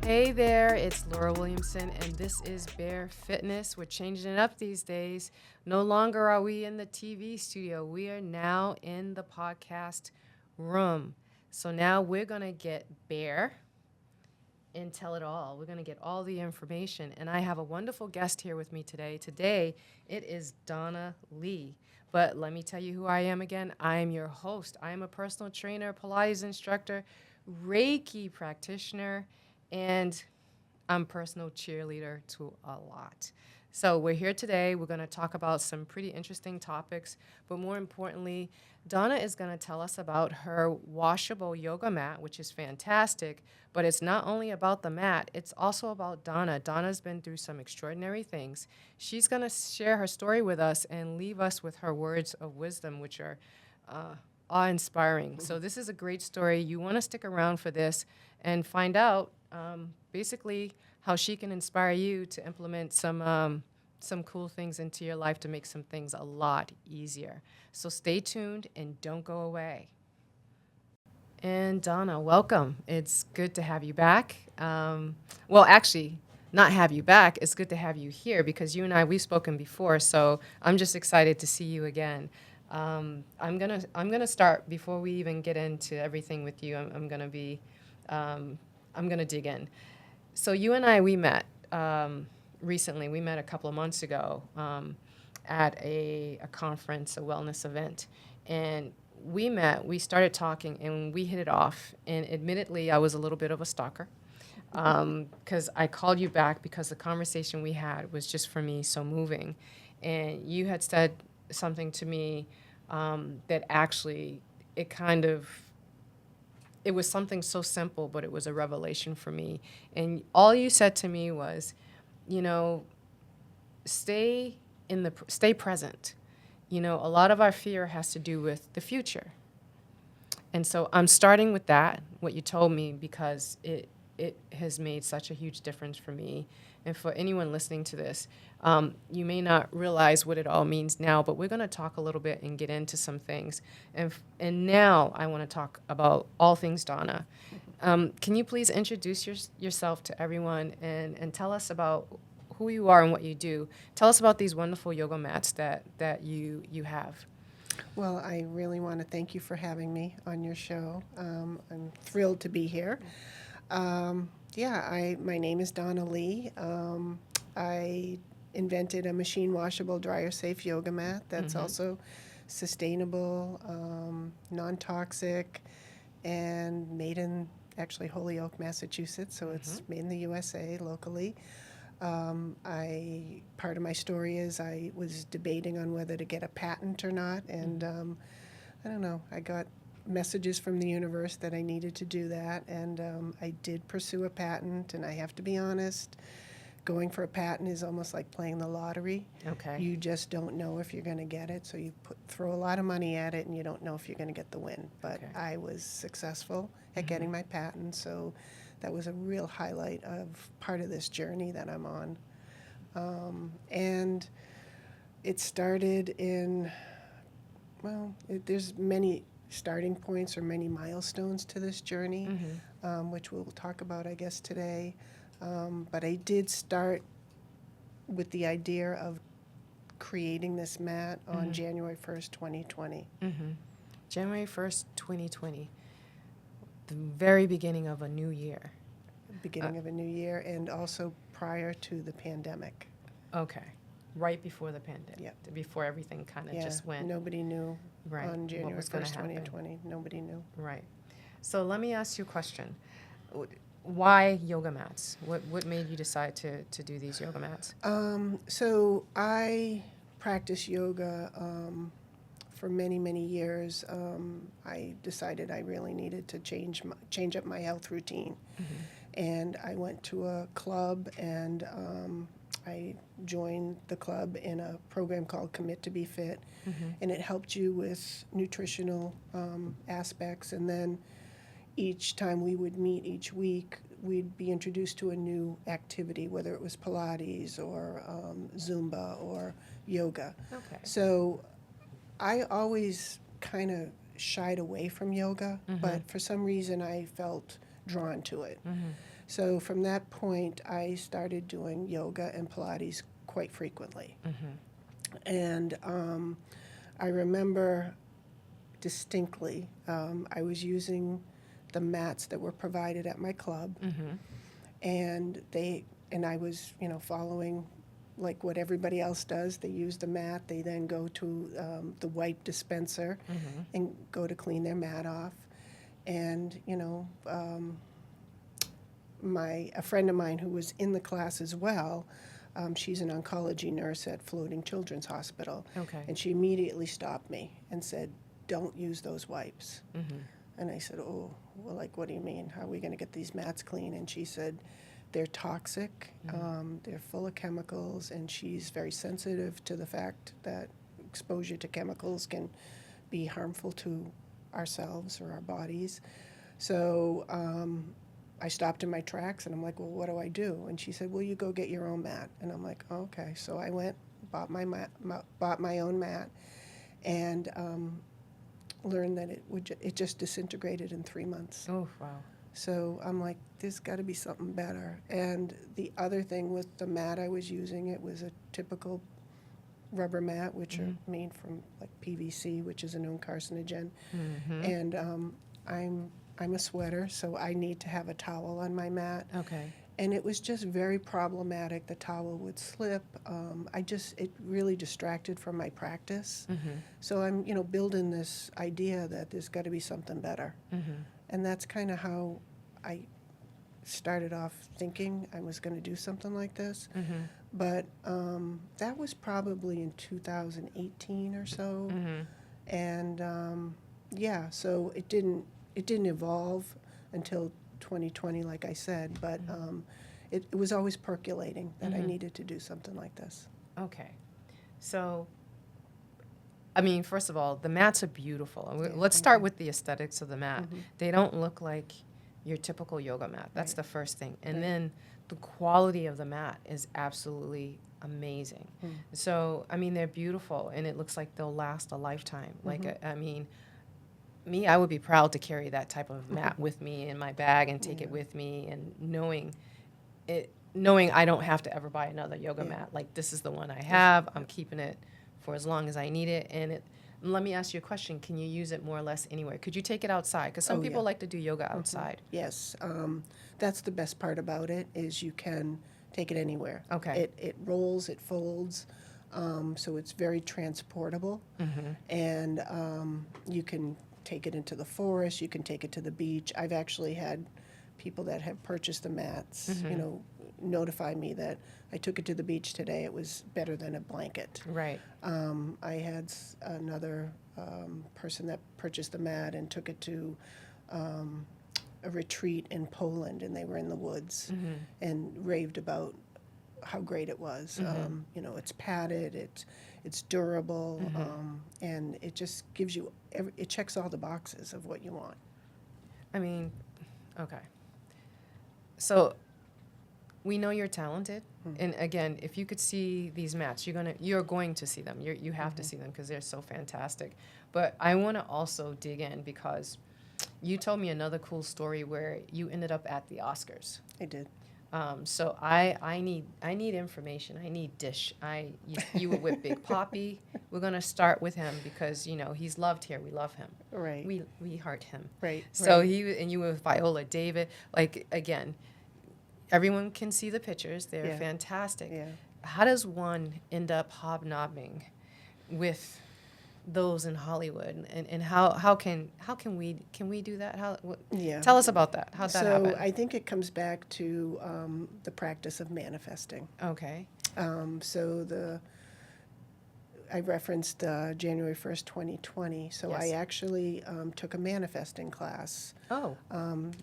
Hey there, it's Laura Williamson, and this is Bear Fitness. We're changing it up these days. No longer are we in the TV studio. We are now in the podcast room. So now we're going to get Bear and tell it all. We're going to get all the information. And I have a wonderful guest here with me today. Today, it is Donna Lee. But let me tell you who I am again. I am your host. I am a personal trainer, Pilates instructor, Reiki practitioner, and I'm personal cheerleader to a lot. So we're here today. We're going to talk about some pretty interesting topics, but more importantly, Donna is going to tell us about her washable yoga mat, which is fantastic, but it's not only about the mat, it's also about Donna. Donna's been through some extraordinary things. She's going to share her story with us and leave us with her words of wisdom, which are awe-inspiring. So this is a great story. You want to stick around for this and find out basically how she can inspire you to implement some cool things into your life to make some things a lot easier. So stay tuned and don't go away. And Donna, welcome. It's good to have you back. Well, actually, not have you back. It's good to have you here because you and I, we've spoken before. So I'm just excited to see you again. I'm gonna start before we even get into everything with you. I'm gonna dig in. So you and I, we met recently. We met a couple of months ago at a conference, a wellness event, and we started talking, and we hit it off. And admittedly, I was a little bit of a stalker because I called you back because the conversation we had was just for me so moving, and you had said something to me that actually it was something so simple, but it was a revelation for me. And all you said to me was, you know, stay present. You know, a lot of our fear has to do with the future. And so I'm starting with that, what you told me, because it has made such a huge difference for me. And for anyone listening to this, you may not realize what it all means now, but we're going to talk a little bit and get into some things. And now I want to talk about all things Donna. Can you please introduce yourself to everyone and tell us about who you are and what you do? Tell us about these wonderful yoga mats that you have. Well, I really want to thank you for having me on your show. I'm thrilled to be here. My name is Donna Lee. I invented a machine washable, dryer safe yoga mat that's also sustainable, non-toxic, and made in actually Holyoke, Massachusetts. So it's made in the USA locally. Part of my story is I was debating on whether to get a patent or not, and I don't know. I got messages from the universe that I needed to do that, and I did pursue a patent. And I have to be honest, going for a patent is almost like playing the lottery. Okay. You just don't know if you're going to get it, so you throw a lot of money at it, and you don't know if you're going to get the win. But Okay. I was successful at getting my patent, so that was a real highlight of part of this journey that I'm on. And it started there's many starting points or many milestones to this journey, which we'll talk about, I guess, today. But I did start with the idea of creating this mat on January 1st, 2020. January 1st, 2020, the very beginning of a new year. Beginning of a new year, and also prior to the pandemic. Okay. Right before the pandemic. Yep. Before everything kind of just went. Nobody knew Right. on What January was gonna 1st, happen. 2020. Nobody knew. Right. So let me ask you a question. Why yoga mats? What made you decide to do these yoga mats? So I practiced yoga for many, many years. I decided I really needed to change up my health routine. And I went to a club, and I joined the club in a program called Commit to Be Fit, and it helped you with nutritional aspects. And then each time we would meet each week, we'd be introduced to a new activity, whether it was Pilates or Zumba or yoga. Okay. So I always kind of shied away from yoga, but for some reason I felt drawn to it. So from that point, I started doing yoga and Pilates quite frequently. And I remember distinctly, I was using the mats that were provided at my club, and I was, following like what everybody else does. They use the mat. They then go to the wipe dispenser and go to clean their mat off. And a friend of mine who was in the class as well, she's an oncology nurse at Floating Children's Hospital. Okay. And she immediately stopped me and said, "Don't use those wipes." And I said, "Oh, well, like, what do you mean? How are we going to get these mats clean?" And she said, "They're toxic, they're full of chemicals," and she's very sensitive to the fact that exposure to chemicals can be harmful to ourselves or our bodies. So I stopped in my tracks, and I'm like, "Well, what do I do?" And she said, "Well, you go get your own mat." And I'm like, oh, "Okay." So I went, bought my own mat, and learned that it just disintegrated in 3 months. Oh, wow. So I'm like, there's got to be something better. And the other thing with the mat I was using, it was a typical rubber mat, which are made from like PVC, which is a known carcinogen. And I'm a sweater, so I need to have a towel on my mat. Okay. And it was just very problematic. The towel would slip. It really distracted from my practice. So I'm, building this idea that there's got to be something better. And that's kind of how I started off thinking I was going to do something like this. But that was probably in 2018 or so. And yeah, so it didn't evolve until 2020, like I said, but it was always percolating that I needed to do something like this. Okay. So, I mean, first of all, the mats are beautiful. Yeah, Let's thank start you. with the aesthetics of the mat. They don't look like your typical yoga mat. That's Right. the first thing. And Right. then the quality of the mat is absolutely amazing. So, I mean, they're beautiful, and it looks like they'll last a lifetime. Like, I mean, I would be proud to carry that type of mat with me in my bag and take it with me, and knowing I don't have to ever buy another yoga mat. Like, this is the one I have. I'm keeping it for as long as I need it. And let me ask you a question. Can you use it more or less anywhere? Could you take it outside? Because some Oh, people yeah. like to do yoga outside. Yes, that's the best part about it, is you can take it anywhere. Okay. It rolls, it folds, so it's very transportable. And you can take it into the forest, you can take it to the beach. I've actually had people that have purchased the mats, notify me that I took it to the beach today. It was better than a blanket. Right. I had another person that purchased the mat and took it to a retreat in Poland, and they were in the woods and raved about how great it was. It's padded, it's durable, and it just gives you, it checks all the boxes of what you want. I mean, okay. So we know you're talented, and again, if you could see these mats, you're going to see them. You have to see them because they're so fantastic. But I want to also dig in, because you told me another cool story where you ended up at the Oscars. I did. So I need information. I need dish. You were with Big Poppy. We're gonna start with him because he's loved here. We love him. Right. We heart him. Right. So right. and you were with Viola David. Like, again, everyone can see the pictures. They're Yeah. fantastic. Yeah. How does one end up hobnobbing with those in Hollywood, and how can we do that? Yeah. Tell us about that. How'd that happen? So I think it comes back to the practice of manifesting. Okay. I referenced January 1st, 2020. So I Yes. actually took a manifesting class Oh.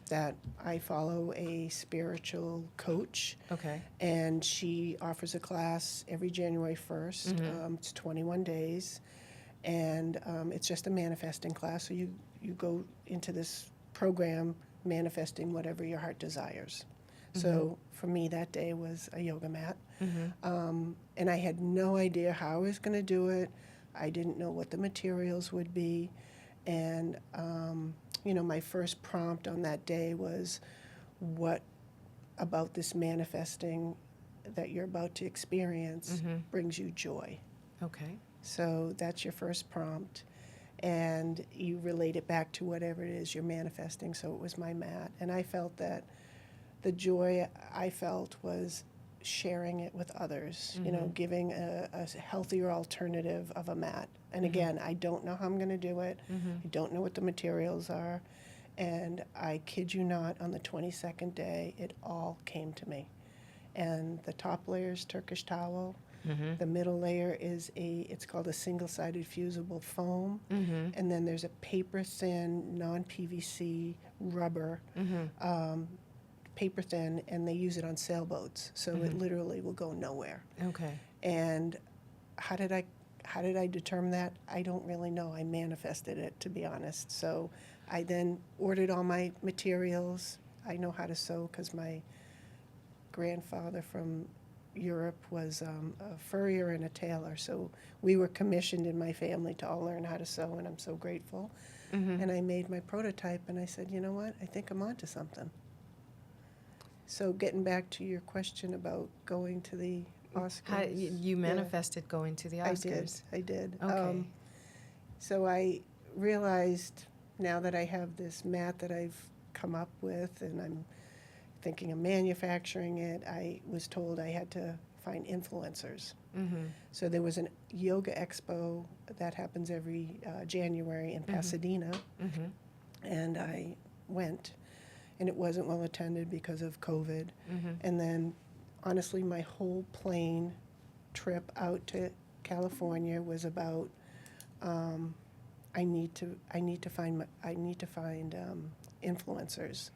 that I follow a spiritual coach. Okay. And she offers a class every January 1st. It's 21 days. And it's just a manifesting class. So you go into this program manifesting whatever your heart desires. So for me, that day was a yoga mat. And I had no idea how I was going to do it. I didn't know what the materials would be. And, my first prompt on that day was, what about this manifesting that you're about to experience brings you joy. Okay. So that's your first prompt. And you relate it back to whatever it is you're manifesting. So it was my mat. And I felt that the joy I felt was sharing it with others, you know, giving a healthier alternative of a mat. And again, I don't know how I'm going to do it. I don't know what the materials are. And I kid you not, on the 22nd day, it all came to me. And the top layer is Turkish towel. The middle layer is it's called a single-sided fusible foam. And then there's a paper-thin, non-PVC rubber, paper-thin, and they use it on sailboats. So it literally will go nowhere. Okay. And how did I determine that? I don't really know. I manifested it, to be honest. So I then ordered all my materials. I know how to sew because my grandfather from Europe was a furrier and a tailor, so we were commissioned in my family to all learn how to sew, and I'm so grateful. And I made my prototype, and I said, you know what, I think I'm onto something. So getting back to your question about going to the Oscars. You manifested going to the Oscars. I did. Okay. So I realized now that I have this mat that I've come up with, and I'm thinking of manufacturing it, I was told I had to find influencers. So there was a yoga expo that happens every January in Pasadena, and I went, and it wasn't well attended because of COVID. And then, honestly, my whole plane trip out to California was about I need to find influencers.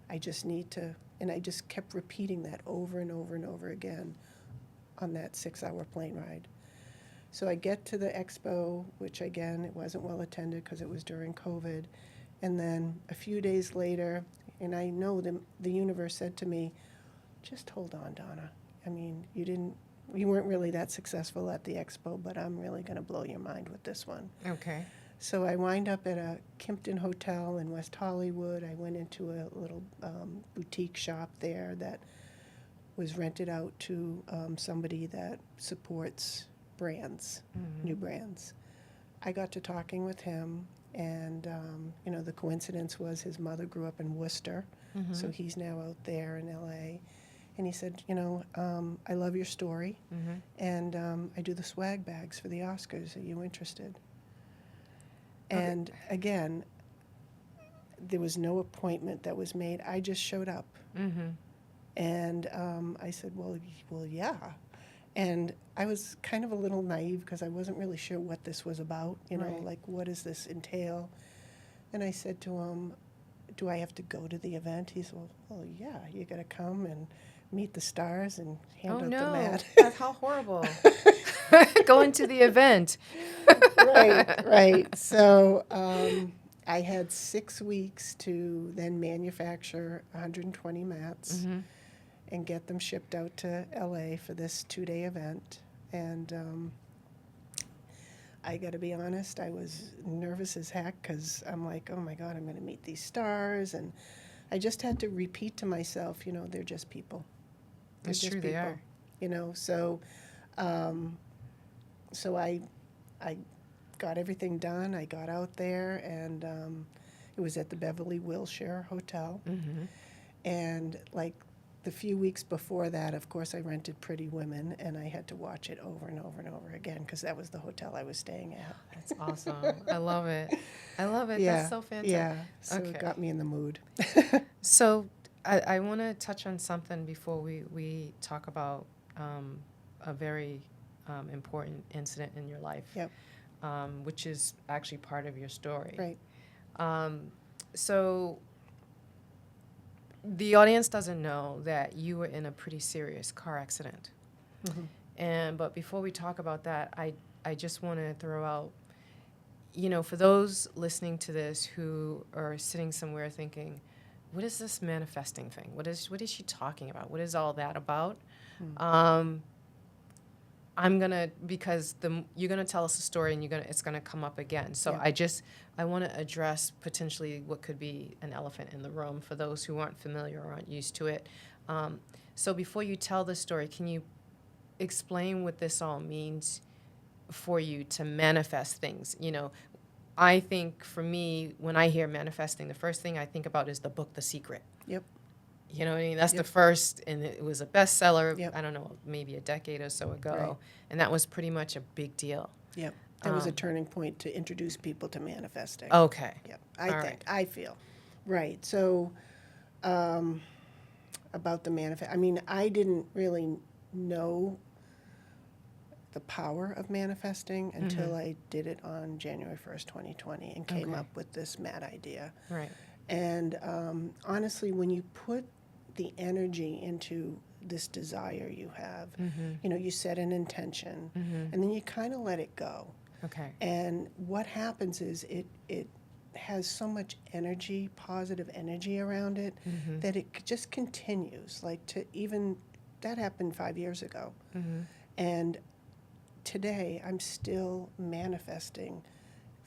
I just need to, and I just kept repeating that over and over and over again on that 6-hour plane ride. So I get to the expo, which again, it wasn't well attended because it was during COVID. And then a few days later, and I know the universe said to me, just hold on, Donna. I mean, you weren't really that successful at the expo, but I'm really going to blow your mind with this one. Okay. So I wind up at a Kimpton Hotel in West Hollywood. I went into a little boutique shop there that was rented out to somebody that supports brands, new brands. I got to talking with him, and you know, the coincidence was his mother grew up in Worcester, so he's now out there in LA. And he said, you know, I love your story, and I do the swag bags for the Oscars. Are you interested? And again, there was no appointment that was made. I just showed up. And I said, well, yeah. And I was kind of a little naive because I wasn't really sure what this was about, you know, like what does this entail? And I said to him, do I have to go to the event? He said, well, yeah, you got to come and meet the stars and hand out the mat. How horrible. Going to the event. Right. So I had 6 weeks to then manufacture 120 mats and get them shipped out to LA for this 2-day event. And I got to be honest, I was nervous as heck because I'm like, oh my God, I'm going to meet these stars. And I just had to repeat to myself, you know, they're just people. It's true, they are. You know, so so I got everything done. I got out there, and it was at the Beverly Wilshire Hotel. And like the few weeks before that, of course, I rented Pretty Women, and I had to watch it over and over and over again because that was the hotel I was staying at. That's awesome. I love it. Yeah, That's so fantastic. yeah. So Okay. it got me in the mood. So I want to touch on something before we talk about a very important incident in your life, Yep. which is actually part of your story. Right. So the audience doesn't know that you were in a pretty serious car accident. But before we talk about that, I just want to throw out, you know, for those listening to this who are sitting somewhere thinking, what is this manifesting thing? What is she talking about? What is all that about? I'm gonna, because you're gonna tell us a story and it's gonna come up again. So Yeah. I want to address potentially what could be an elephant in the room for those who aren't familiar or aren't used to it. So before you tell the story, can you explain what this all means for you to manifest things? I think for me, when I hear manifesting, the first thing I think about is the book, The Secret. Yep. You know what I mean? That's the Yep. first, and it was a bestseller, Yep. I don't know, maybe a decade or so ago. Right. And that was pretty much a big deal. Yep. That was a turning point to introduce people to manifesting. Okay. Yep. I feel. Right. So, about the manifest, I mean, I didn't really know the power of manifesting until I did it on January 1st, 2020, and came Okay. up with this mad idea. Right. And honestly, when you put the energy into this desire you have, you set an intention, and then you kind of let it go. Okay. And what happens is it has so much energy, positive energy around it, that it just continues. That happened 5 years ago. And today I'm still manifesting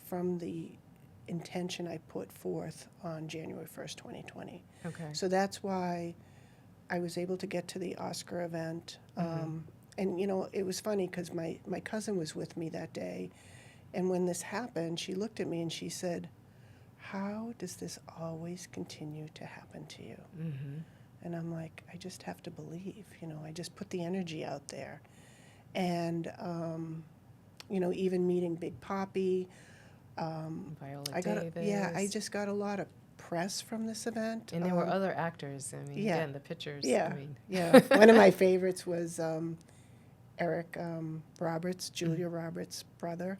from the intention I put forth on January 1st, 2020. Okay. So that's why I was able to get to the Oscar event. And, it was funny because my cousin was with me that day. And when this happened, she looked at me and she said, "How does this always continue to happen to you?" And I'm like, I just have to believe, I just put the energy out there. And, even meeting Big Papi, Viola I Davis. just got a lot of press from this event. And there were other actors. I mean, yeah. again, the pictures. Yeah, I mean. yeah. One of my favorites was Eric Roberts, Julia Roberts' brother.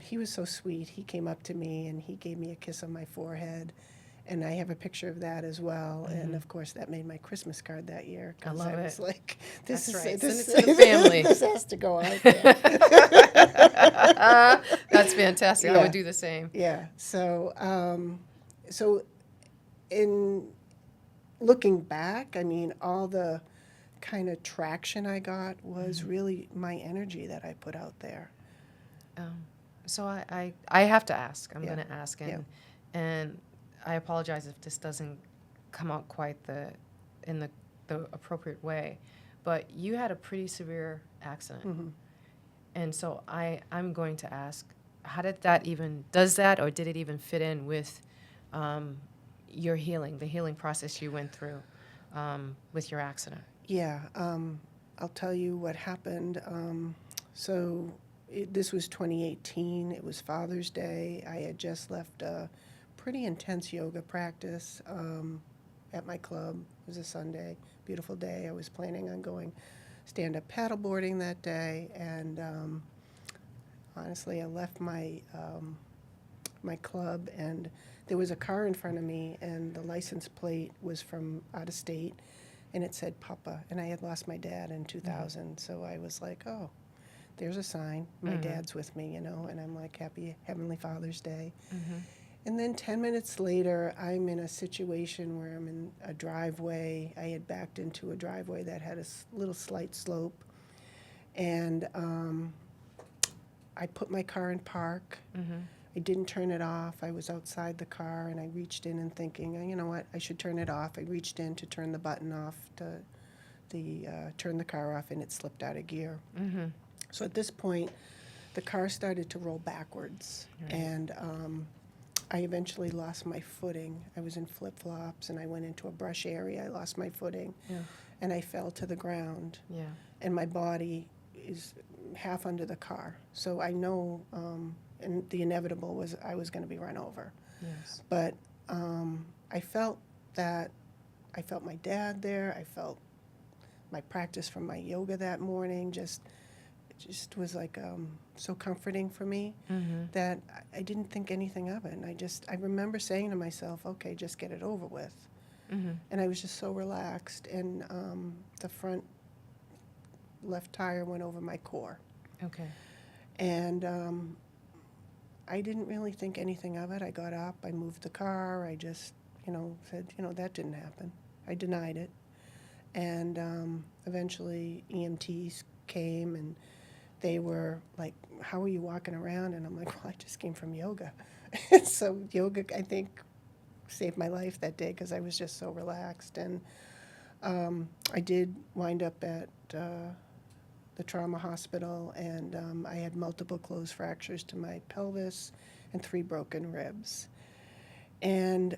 He was so sweet. He came up to me and he gave me a kiss on my forehead. And I have a picture of that as well. And of course, that made my Christmas card that year. I love was it. like, That's this right. is Send it to the family. this has to go out there. That's fantastic. I Yeah. would do the same. Yeah. So in looking back, I mean, all the kind of traction I got was really my energy that I put out there. So I have to ask. I'm Yeah. going to ask, Yeah. and I apologize if this doesn't come out quite in the appropriate way, but you had a pretty severe accident, and so I'm going to ask, how did that even does that or did it even fit in with your healing, the healing process you went through with your accident? Yeah. I'll tell you what happened. This was 2018. It was Father's Day. I had just left a pretty intense yoga practice at my club. It was a Sunday, beautiful day. I was planning on going stand-up paddleboarding that day, and honestly, I left my my club, and there was a car in front of me, and the license plate was from out of state, and it said Papa, and I had lost my dad in 2000, so I was like, oh, there's a sign. My dad's with me, and I'm like, happy Heavenly Father's Day. And then 10 minutes later, I'm in a situation where I'm in a driveway. I had backed into a driveway that had a little slight slope, and I put my car in park. I didn't turn it off. I was outside the car, and I reached in and thinking, you know what, I should turn it off. I reached in to turn the button off to turn the car off, and it slipped out of gear. So at this point, the car started to roll backwards, and I eventually lost my footing. I was in flip-flops, and I went into a brush area. I lost my footing, and I fell to the ground. Yeah. And my body is half under the car. So I know, and the inevitable was I was going to be run over. Yes. But I felt my dad there. I felt my practice from my yoga that morning just was like so comforting for me that I didn't think anything of it. And I remember saying to myself, okay, just get it over with. And I was just so relaxed. And the front left tire went over my core. Okay. And I didn't really think anything of it. I got up, I moved the car, I just, said, that didn't happen. I denied it. And eventually EMTs came and they were like, how are you walking around? And I'm like, well, I just came from yoga. So yoga, I think, saved my life that day because I was just so relaxed. And I did wind up at the trauma hospital, and I had multiple closed fractures to my pelvis and 3 broken ribs. And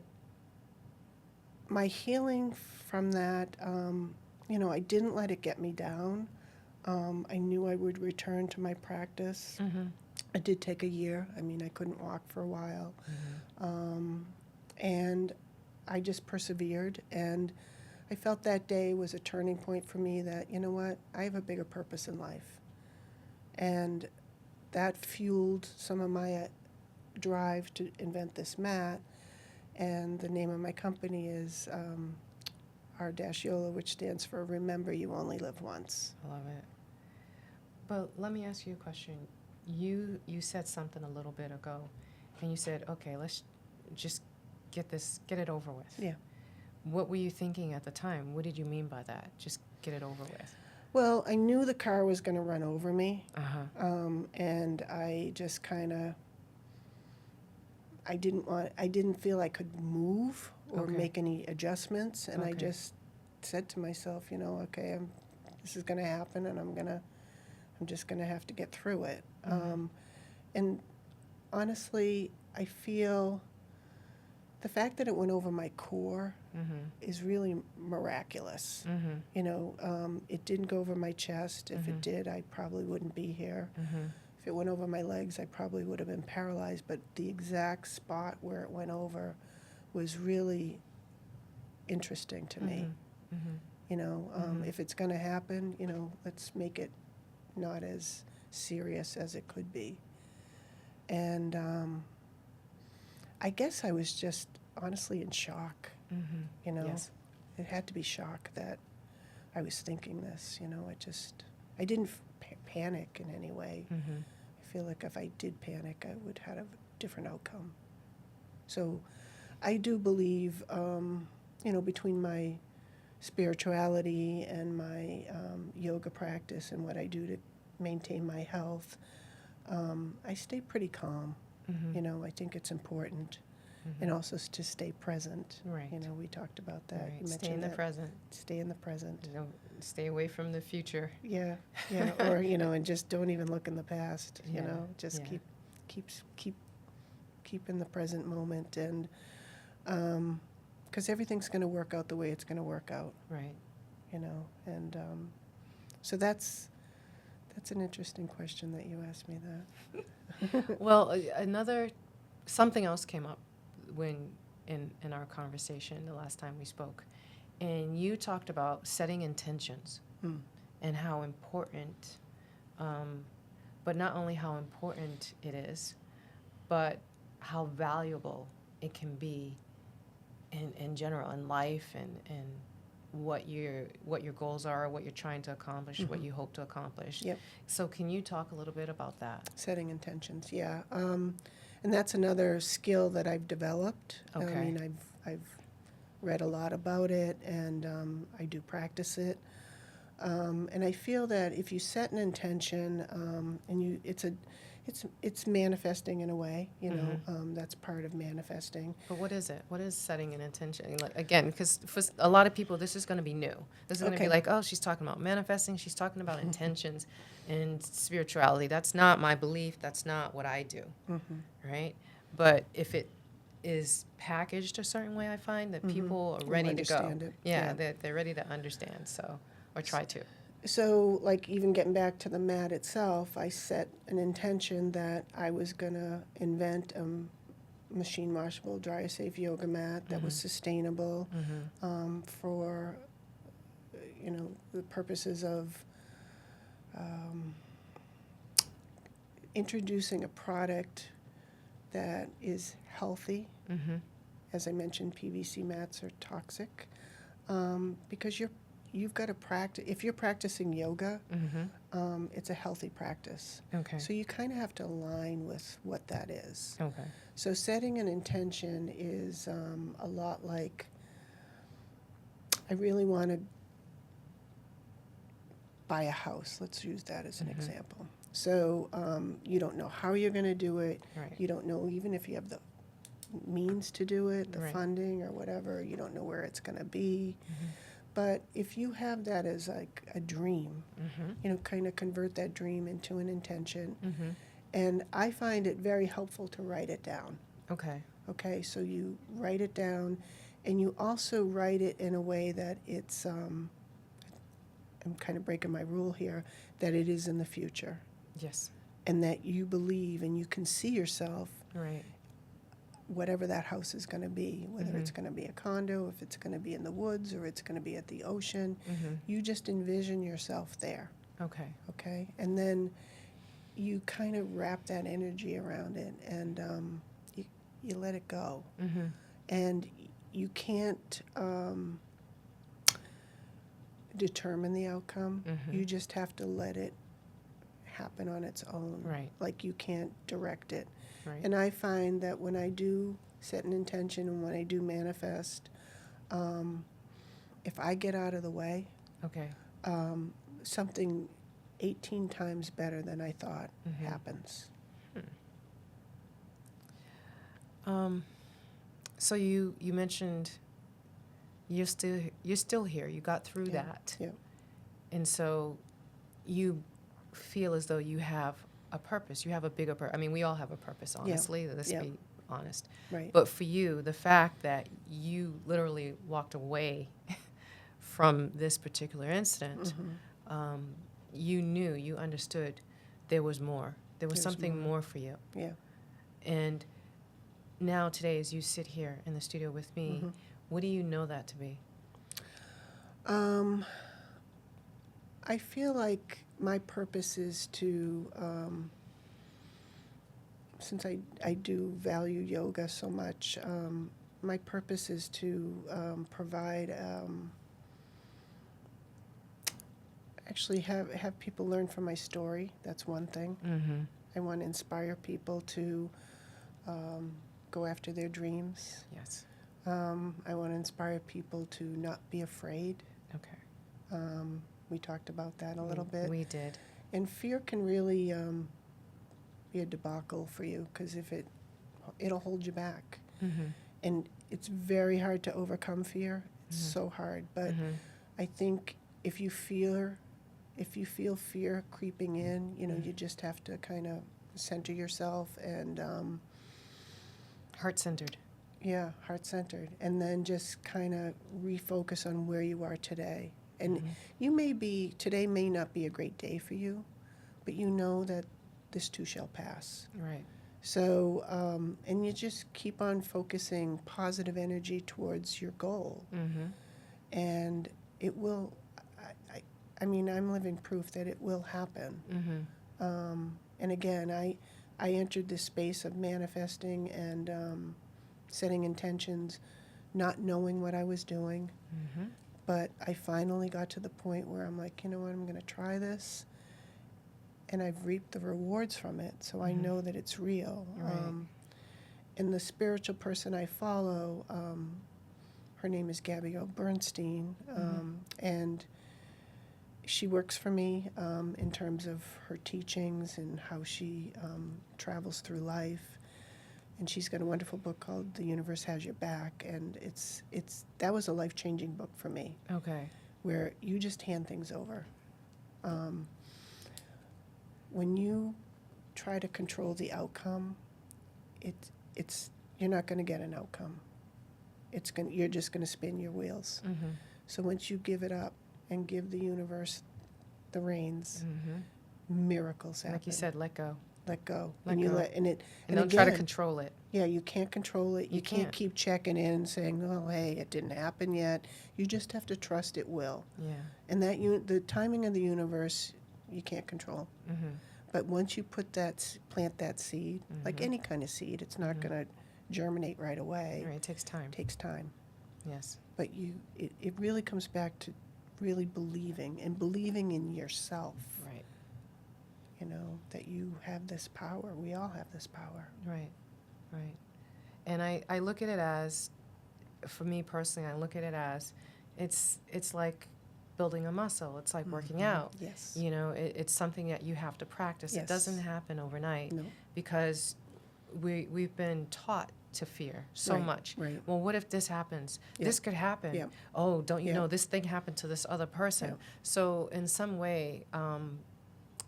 my healing from that, I didn't let it get me down. I knew I would return to my practice. Mm-hmm. It did take a year. I mean, I couldn't walk for a while. Mm-hmm. And I just persevered. And I felt that day was a turning point for me that, you know what, I have a bigger purpose in life. And that fueled some of my drive to invent this mat. And the name of my company is R-Yola, which stands for Remember You Only Live Once. I love it. But let me ask you a question. You said something a little bit ago, and you said, okay, let's just get it over with. Yeah. What were you thinking at the time? What did you mean by that? Just get it over with. Well, I knew the car was going to run over me, Uh-huh. and I just kind of, I didn't feel I could move or Okay. make any adjustments, and I Okay. just said to myself, okay, this is going to happen, and I'm just going to have to get through it. Mhm. And honestly, I feel the fact that it went over my core Mhm. is really miraculous. Mhm. It didn't go over my chest. If Mhm. it did, I probably wouldn't be here. Mhm. If it went over my legs, I probably would have been paralyzed. But the exact spot where it went over was really interesting to me. Mhm. If it's going to happen, let's make it not as serious as it could be. And I guess I was just honestly in shock. Mhm. Yes. It had to be shock that I was thinking this. I didn't panic in any way. Mhm. I feel like if I did panic, I would have a different outcome. So I do believe, between my spirituality and my yoga practice and what I do to maintain my health, I stay pretty calm. Mhm. I think it's important. Mhm. And also to stay present. Right. We talked about that. Right. You Stay in mentioned the that. present. Stay in the present. Don't stay away from the future. Yeah, or and just don't even look in the past. Yeah, Just yeah. keep in the present moment, and because everything's going to work out the way it's going to work out. Right. And so that's an interesting question that you asked me that. Well, something else came up when in our conversation the last time we spoke, and you talked about setting intentions Hmm. and how important, but not only how important it is, but how valuable it can be in general in life and what your goals are, what you're trying to accomplish, what you hope to accomplish. Yep. So can you talk a little bit about that? Setting intentions, yeah. And that's another skill that I've developed. Okay. I mean, I've read a lot about it, and I do practice it. And I feel that if you set an intention, and it's manifesting in a way. That's part of manifesting. But what is it? What is setting an intention? Like, again, because for a lot of people, this is going to be new. This is going to be Okay. like, oh, she's talking about manifesting. She's talking about intentions and spirituality. That's not my belief. That's not what I do, right? But if it is packaged a certain way, I find that people are ready to go. Understand it. Yeah, they're ready to understand. So, or try to. So, like, even getting back to the mat itself, I set an intention that I was going to invent a machine washable, dryer safe yoga mat that was sustainable for, the purposes of introducing a product that is healthy. As I mentioned, PVC mats are toxic because you've got to practice. If you're practicing yoga, it's a healthy practice. Okay. So you kind of have to align with what that is. Okay. So setting an intention is a lot like, I really want to buy a house. Let's use that as an example. So you don't know how you're going to do it. Right. You don't know even if you have the means to do it, the Right. funding or whatever. You don't know where it's going to be. But if you have that as like a dream, you know, kind of convert that dream into an intention. And I find it very helpful to write it down. Okay. Okay, so you write it down, and you also write it in a way that it's, I'm kind of breaking my rule here, that it is in the future, Yes. and that you believe and you can see yourself, Right. whatever that house is going to be, whether it's going to be a condo, if it's going to be in the woods, or it's going to be at the ocean. You just envision yourself there, Okay. okay? And then you kind of wrap that energy around it, and you let it go. And you can't determine the outcome. You just have to let it happen on its own. Right. Like you can't direct it. Right. And I find that when I do set an intention and when I do manifest, if I get out of the way, Okay. something 18 times better than I thought happens. So you mentioned you're still here. You got through Yeah. that. Yeah. And so you feel as though you have a purpose. You have a bigger purpose. I mean, we all have a purpose, honestly. Let's Yeah. be honest. Right. But for you, the fact that you literally walked away from this particular incident, you knew, you understood there was more. There was There's something more. more for you. Yeah. And now today, as you sit here in the studio with me, what do you know that to be? I feel like my purpose is to, since I do value yoga so much, my purpose is to provide, actually have people learn from my story. That's one thing. I want to inspire people to go after their dreams. Yes. I want to inspire people to not be afraid. Okay. We talked about that a little bit. We did. And fear can really be a debacle for you because if it'll hold you back. And it's very hard to overcome fear. It's so hard. But I think if you feel fear creeping in, you know, you just have to kind of center yourself and Heart-centered. yeah, heart-centered, and then just kind of refocus on where you are today. And today may not be a great day for you, but you know that this too shall pass. Right. So, and you just keep on focusing positive energy towards your goal. And it will, I mean, I'm living proof that it will happen. And again, I entered this space of manifesting and setting intentions, not knowing what I was doing. But I finally got to the point where I'm like, you know what, I'm going to try this. And I've reaped the rewards from it, so I know that it's real. Right. And the spiritual person I follow, her name is Gabrielle Bernstein, and she works for me in terms of her teachings and how she travels through life. And she's got a wonderful book called The Universe Has Your Back, and that was a life-changing book for me, Okay. where you just hand things over. When you try to control the outcome, you're not going to get an outcome. You're just going to spin your wheels. So once you give it up and give the universe the reins, miracles happen. Like you said, let go. Let go. Let and you go. and don't try to again, control it. Yeah, you can't control it. You can't can't. keep checking in saying, "Oh, hey, it didn't happen yet." You just have to trust it will. Yeah. And the timing of the universe, you can't control. But once you plant that seed, like any kind of seed, it's not going to germinate right away. Right. It takes time. It takes time. Yes. But it really comes back to really believing in yourself. Right. You know, that you have this power. We all have this power. Right. Right. And I look at it as, for me personally, I look at it as, it's like building a muscle. It's like working out. Yes. You know, it's something that you have to practice. Yes. It doesn't happen overnight No. because we've been taught to fear so Right, much. right. Well, what if this happens? Yeah. This could happen. Yeah. Oh, don't you Yeah. know this thing happened to this other person? Yeah. So in some way,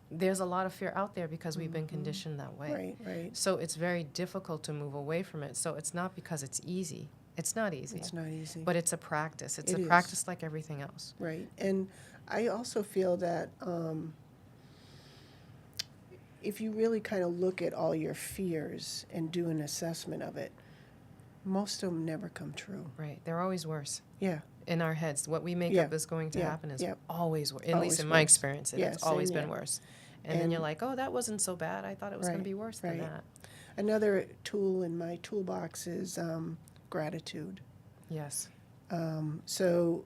there's a lot of fear out there because we've been conditioned that way. Right, right. So it's very difficult to move away from it. So it's not because it's easy. It's not easy. It's not easy. But it's a practice. It's It a is. practice like everything else. Right. And I also feel that if you really kind of look at all your fears and do an assessment of it, most of them never come true. Right. They're always worse. Yeah. In our heads, what we make Yeah. up is going to Yeah. happen is Yeah. always worse. At Always least in my worse. experience, Yeah, it's always same, been yeah. worse. And then And- you're like, oh, that wasn't so bad. I thought it was going to Right, be worse than right. that. Another tool in my toolbox is gratitude. Yes. So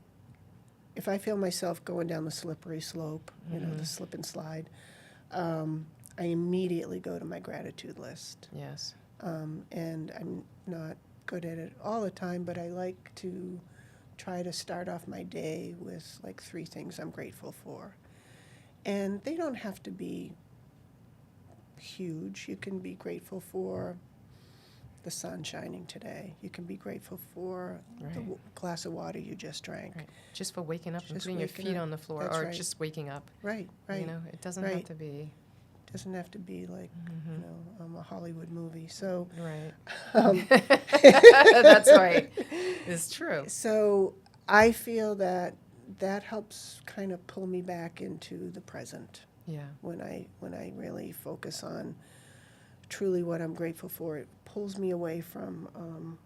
if I feel myself going down the slippery slope, the slip and slide, I immediately go to my gratitude list. Yes. And I'm not good at it all the time, but I like to try to start off my day with like 3 things I'm grateful for. And they don't have to be huge. You can be grateful for the sun shining today. You can be grateful for the Right. glass of water you just drank. Right. Just for waking up and Just putting your waking feet up. on the floor That's or right. just waking up. Right, right. You know, it doesn't have Right. to be. Doesn't have to be like, a Hollywood movie. So, Right. um, That's right. It's true. so I feel that that helps kind of pull me back into the present. Yeah. When I really focus on truly what I'm grateful for, it pulls me away from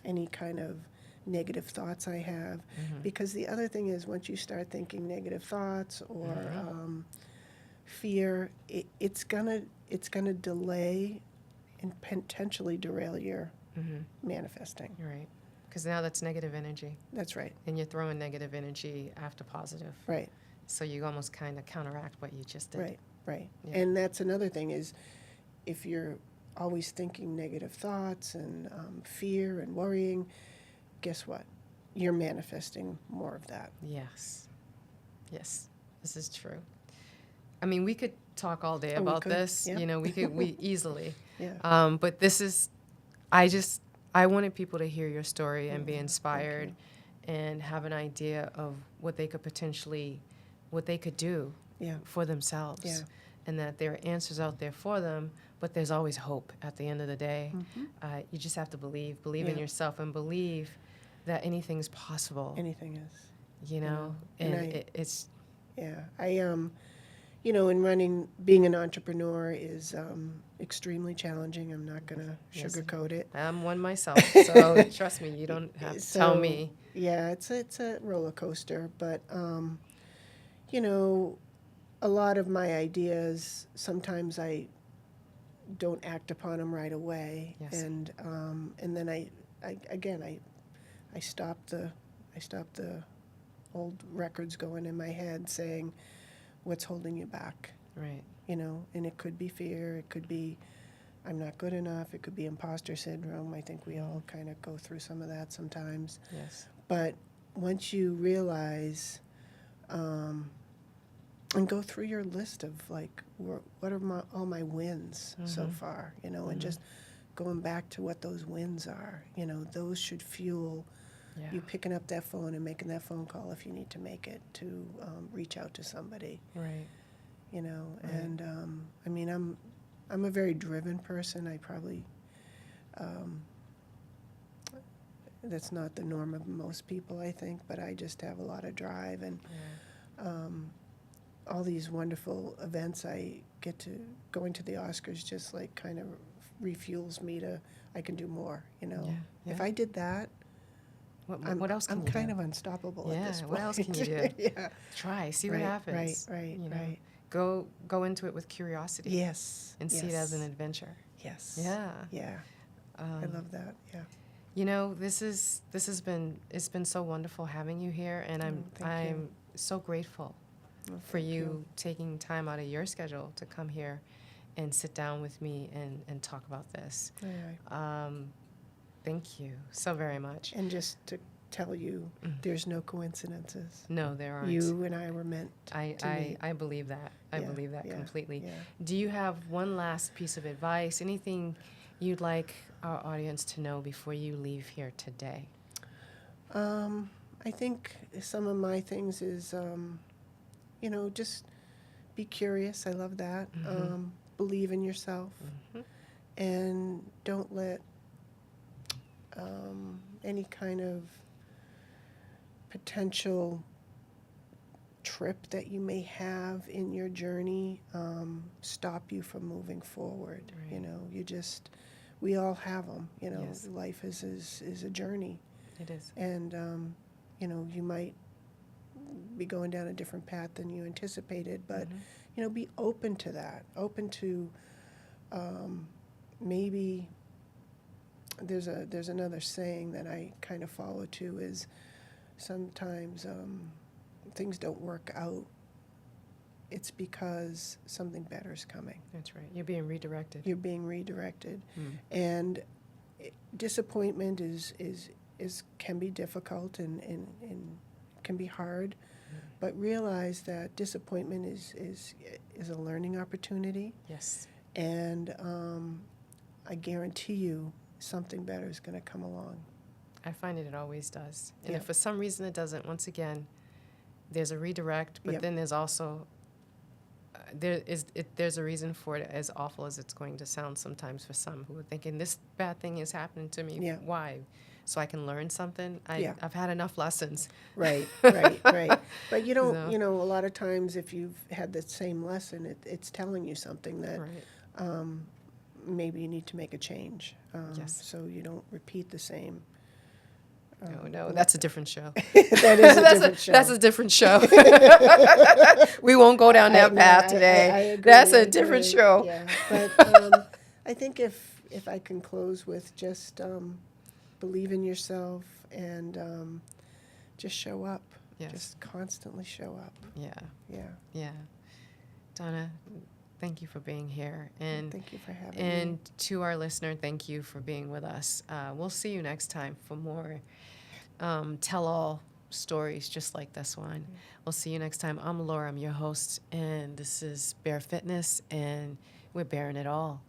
any kind of negative thoughts I have. Because the other thing is, once you start thinking negative thoughts or fear, it's gonna delay and potentially derail your manifesting. You're right. Because now that's negative energy. That's right. And you're throwing negative energy after positive. Right. So you almost kind of counteract what you just did. Right. Right. Yeah. And that's another thing is, if you're always thinking negative thoughts and fear and worrying, guess what? You're manifesting more of that. Yes. Yes. This is true. I mean, we could talk all day Oh, we about could, this. yeah. You know, we easily. Yeah. But this is, I wanted people to hear your story and be Thank inspired and have an idea of what they could do Yeah. for themselves. Yeah. And that there are answers out there for them, but there's always hope at the end of the day. You just have to believe in Yeah. yourself and believe that anything's possible, Anything is. you know? And And it's, Yeah. In being an entrepreneur is extremely challenging. I'm not going to Yes. sugarcoat it. I'm one myself, so trust me, you don't have to tell me. Yeah, it's a roller coaster, but a lot of my ideas, sometimes I don't act upon them right away, Yes. and then I stop the old records going in my head saying, what's holding you back? Right. And it could be fear, it could be I'm not good enough, it could be imposter syndrome. I think we all kind of go through some of that sometimes. Yes. But once you realize, and go through your list of like, what are all my wins so far, and just going back to what those wins are, those should fuel Yeah. you picking up that phone and making that phone call if you need to make it to reach out to somebody, Right. Right. And I mean, I'm a very driven person. I probably that's not the norm of most people, I think, but I just have a lot of drive, and all these wonderful events I get to, going to the Oscars just like kind of refuels me to, I can do more, Yeah. If Yeah. I did that, What else can I'm you kind do? of unstoppable at Yeah, this point. what else can you do? Yeah. Try, see what happens. Right, you know? right. Go into it with curiosity. Yes. And see it as an adventure. Yes. Yeah. Yeah. I love that. Yeah. It's been so wonderful having you here, and thank you. I'm so grateful Well, for thank you taking time out of your schedule to come here and sit down with me and talk about this. All right. Thank you so very much. And just to tell you there's no coincidences. No, there aren't. You and I were meant to meet. I believe that. I Yeah, believe that yeah, completely. yeah. Do you have one last piece of advice? Anything you'd like our audience to know before you leave here today? I think some of my things is, just be curious. I love that. Believe in yourself. And don't let any kind of potential trip that you may have in your journey stop you from moving forward. Right. We all have them. Yes. Life is a journey. It is. And, you might be going down a different path than you anticipated, but, be open to that, open to maybe there's another saying that I kind of follow too is sometimes things don't work out. It's because something better is coming. That's right. You're being redirected. You're being redirected. And disappointment is can be difficult and can be hard, but realize that disappointment is a learning opportunity. Yes. And I guarantee you something better is going to come along. I find it always does. And Yeah. if for some reason it doesn't, once again, there's a redirect, but Yep. then there's also there's a reason for it, as awful as it's going to sound sometimes for some who are thinking this bad thing is happening to me. Yeah. Why? So I can learn something. Yeah. I've had enough lessons. Right. But you don't, So- a lot of times if you've had the same lesson, it's telling you something that Right. maybe you need to make a change. Yes. So you don't repeat the same. No, that's a different show. That is a different show. That's a different show. We won't go down that path today. I agree, That's I a different agree. show. Yeah, but I think if I can close with just believe in yourself and just show up. Yes. Just constantly show up. Yeah. Yeah. Donna, thank you for being here. And Thank you for having me. And to our listener, thank you for being with us. We'll see you next time for more tell-all stories just like this one. We'll see you next time. I'm Laura, I'm your host, and this is Bear Fitness, and we're bearing it all.